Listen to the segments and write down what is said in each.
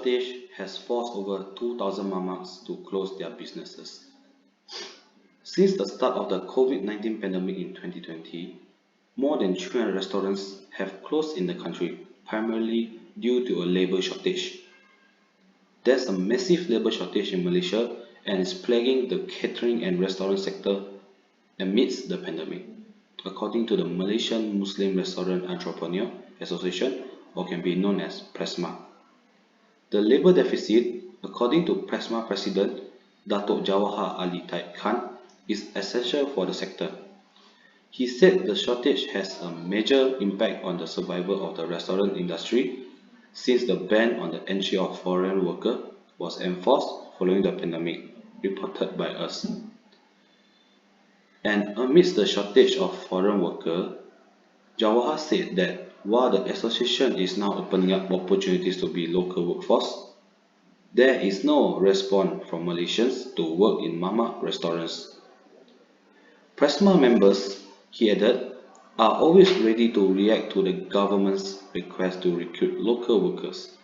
shortage has forced over 2,000 mamaks to close their businesses. Since the start of the COVID-19 pandemic in 2020, more than 300 restaurants have closed in the country, primarily due to a labor shortage. There's a massive labor shortage in Malaysia and is plaguing the catering and restaurant sector amidst the pandemic, according to the Malaysian Muslim Restaurant Entrepreneur Association, or can be known as PRESMA. The labor deficit, according to PRESMA President Datuk Jawahar Ali Khan, is essential for the sector. He said the shortage has a major impact on the survival of the restaurant industry since the ban on the entry of foreign workers was enforced following the pandemic, reported by us. And amidst the shortage of foreign workers, Jawahar said that while the association is now opening up opportunities to be local workforce, there is no response from Malaysians to work in mamak restaurants. PRESMA members, he added, are always ready to react to the government's request to recruit local workers,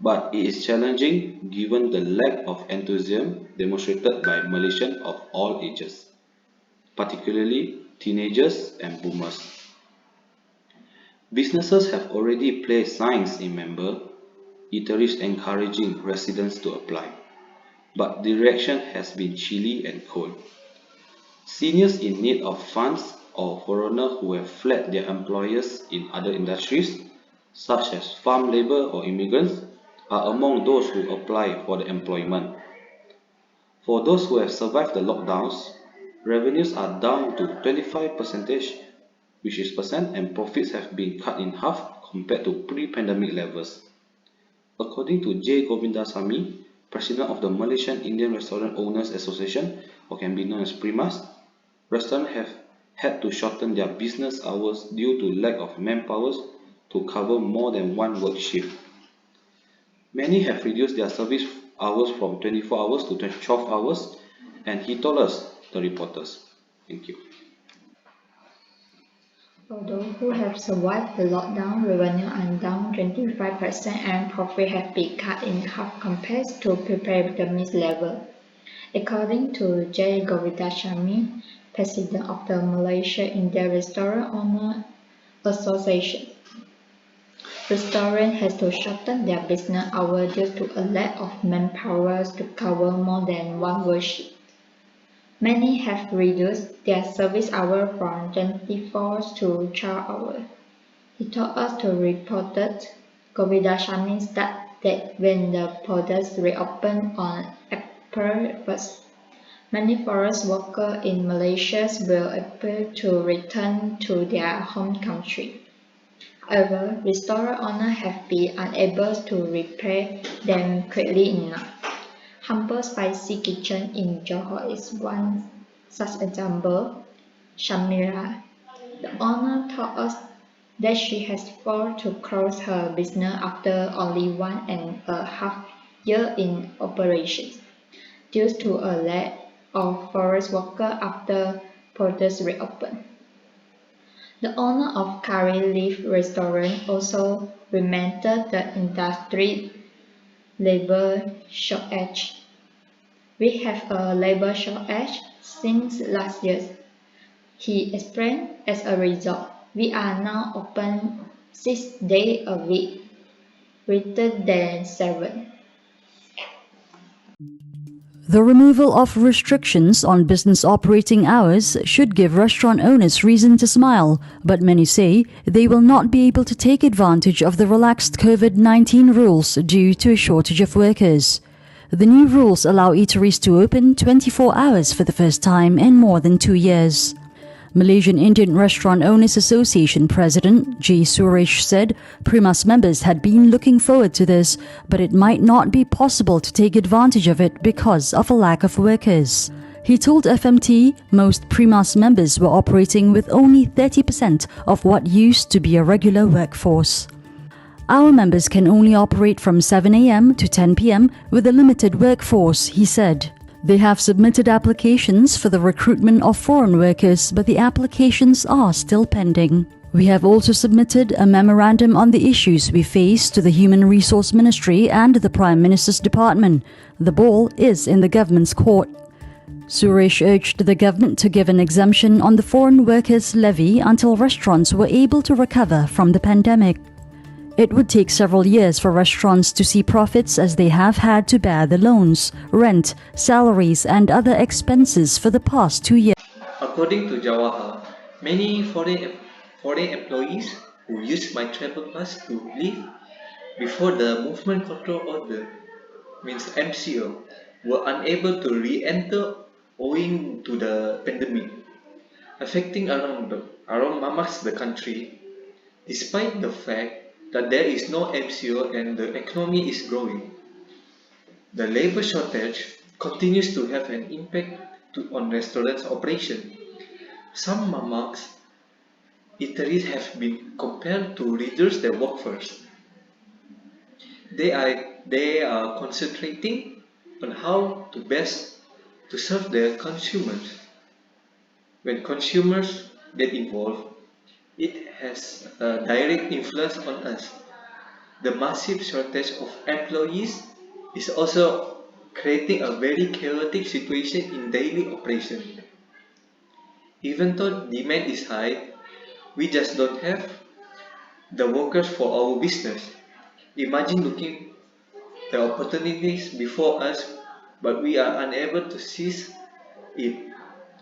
but it is challenging given the lack of enthusiasm demonstrated by Malaysians of all ages, particularly teenagers and boomers. Businesses have already placed signs in member eateries encouraging residents to apply, but the reaction has been chilly and cold. Seniors in need of funds or foreigners who have fled their employers in other industries, such as farm labor or immigrants, are among those who apply for the employment. For those who have survived the lockdowns, revenues are down to 25%, which is percent, and profits have been cut in half compared to pre-pandemic levels. According to J. Govindasamy, President of the Malaysian Indian Restaurant Owners Association, or can be known as PRIMAS, restaurants have had to shorten their business hours due to lack of manpower to cover more than one work shift. Many have reduced their service hours from 24 hours to 12 hours, and he told us, the reporters. Thank you. For those who have survived the lockdown, revenue are down 25% and profit have been cut in half compared to pre-pandemic level. According to J. Govindasamy, President of the Malaysia Indian Restaurant Owners Association, restaurants has to shorten their business hours due to a lack of manpower to cover more than one work shift. Many have reduced their service hours from 24 to 12 hours. He told us to reported Govindasamy that when the borders reopen on April 1st, many forest workers in Malaysia will able to return to their home country. However, restaurant owners have been unable to repair them quickly enough. Humble Spicy Kitchen in Johor is one such example. Shamira, the owner, told us that she has forced to close her business after only 1.5 years in operation, due to a lack of forest workers after borders reopened. The owner of Curry Leaf Restaurant also lamented the industry labor shortage. We have a labor shortage since last year, he explained. As a result, we are now open 6 days a week, rather than 7. The removal of restrictions on business operating hours should give restaurant owners reason to smile, but many say they will not be able to take advantage of the relaxed COVID-19 rules due to a shortage of workers. The new rules allow eateries to open 24 hours for the first time in more than 2 years. Malaysian Indian Restaurant Owners Association President G. Suresh said PRIMAS members had been looking forward to this, but it might not be possible to take advantage of it because of a lack of workers. He told FMT most PRIMAS members were operating with only 30% of what used to be a regular workforce. Our members can only operate from 7 a.m. to 10 p.m. with a limited workforce, he said. They have submitted applications for the recruitment of foreign workers, but the applications are still pending. We have also submitted a memorandum on the issues we face to the Human Resource Ministry and the Prime Minister's Department. The ball is in the government's court. Suresh urged the government to give an exemption on the foreign workers levy until restaurants were able to recover from the pandemic. It would take several years for restaurants to see profits as they have had to bear the loans, rent, salaries and other expenses for the past 2 years. According to Jawahar, many foreign employees who used my travel pass to leave before the Movement Control Order, means MCO, were unable to re-enter owing to the pandemic, affecting around mamak the country, despite the fact that there is no MCO and the economy is growing. The labor shortage continues to have an impact on restaurants' operation. Some mamaks eateries have been compelled to reduce their workforce. They are concentrating on how to best to serve their consumers. When consumers get involved, it has a direct influence on us. The massive shortage of employees is also creating a very chaotic situation in daily operation. Even though demand is high, we just don't have the workers for our business. Imagine looking the opportunities before us, but we are unable to seize it,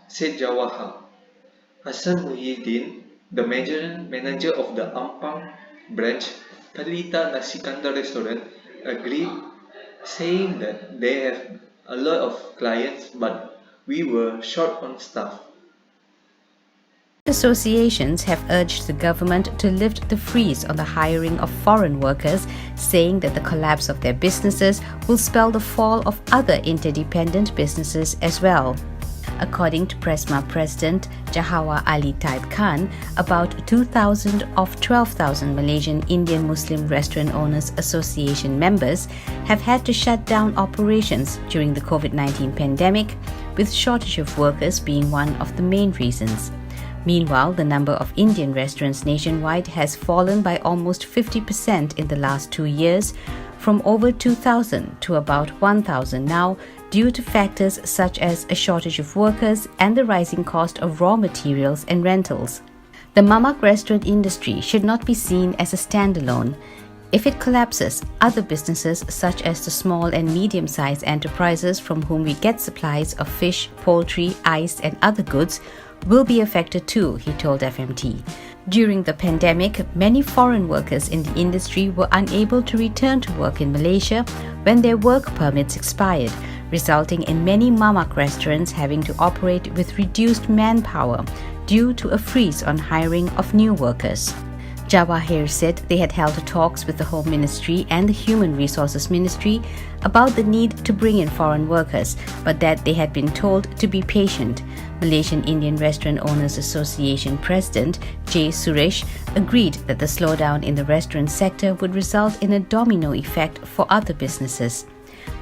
said Jawahar. Hassan Muhyiddin, the manager of the Ampang branch Talita Nasikanda restaurant, agreed, saying that they have a lot of clients but we were short on staff. Associations have urged the government to lift the freeze on the hiring of foreign workers, saying that the collapse of their businesses will spell the fall of other interdependent businesses as well. According to Presma President Jahawa Ali Taib Khan, about 2,000 of 12,000 Malaysian Indian Muslim Restaurant Owners Association members have had to shut down operations during the COVID-19 pandemic, with shortage of workers being one of the main reasons. Meanwhile, the number of Indian restaurants nationwide has fallen by almost 50% in the last 2 years, from over 2,000 to about 1,000 now, due to factors such as a shortage of workers and the rising cost of raw materials and rentals. The mamak restaurant industry should not be seen as a standalone. If it collapses, other businesses such as the small and medium-sized enterprises from whom we get supplies of fish, poultry, ice and other goods will be affected too, he told FMT. During the pandemic, many foreign workers in the industry were unable to return to work in Malaysia when their work permits expired, resulting in many mamak restaurants having to operate with reduced manpower due to a freeze on hiring of new workers. Jawahir said they had held talks with the Home Ministry and the Human Resources Ministry about the need to bring in foreign workers, but that they had been told to be patient. Malaysian Indian Restaurant Owners Association President J. Suresh agreed that the slowdown in the restaurant sector would result in a domino effect for other businesses.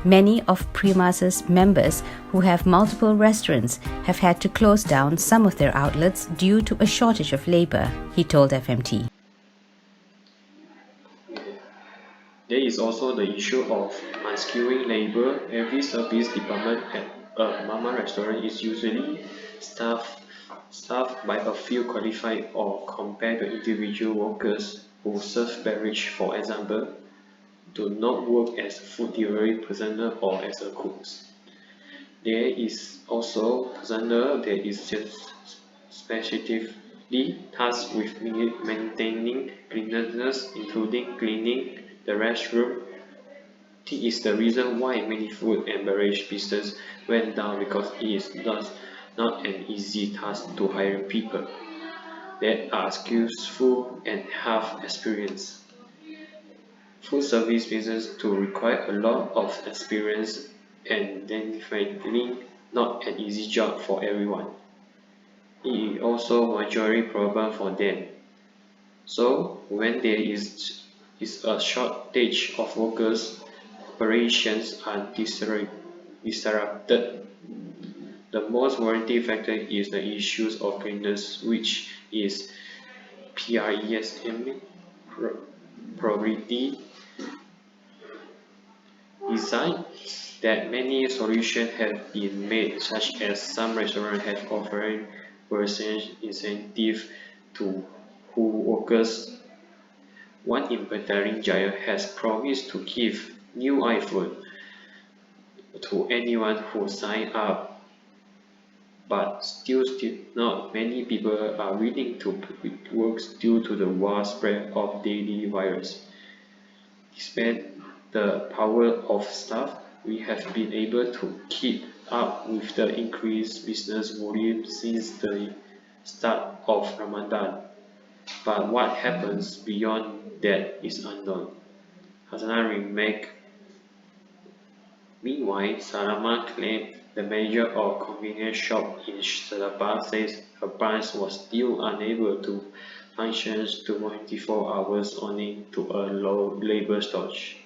Many of Primas's members who have multiple restaurants have had to close down some of their outlets due to a shortage of labor, he told FMT. There is also the issue of unskilled labor. Every service department at a mama restaurant is usually staffed by a few qualified or compared to individual workers who serve beverage, for example, do not work as food delivery personnel or as a cooks. There is also personnel that is just specifically tasked with maintaining cleanliness, including cleaning the restroom. This is the reason why many food and beverage business went down, because it is not an easy task to hire people that are skillful and have experience. Food service business to require a lot of experience and then frankly not an easy job for everyone. It is also a majority problem for them. So when there is a shortage of workers, operations are disrupted. The most worrying factor is the issues of cleanliness, which is PRESM priority design that many solutions have been made, such as some restaurants have offered percentage incentive to who workers. One inventory giant has promised to give new iPhone to anyone who sign up, but still not many people are willing to work due to the widespread of daily virus. Despite the power of staff, we have been able to keep up with the increased business volume since the start of Ramadan. But what happens beyond that is unknown. Hasana remarked. Meanwhile, Salama claimed the manager of a convenience shop in Selapa says her branch was still unable to function 24 hours owing to a low labor shortage.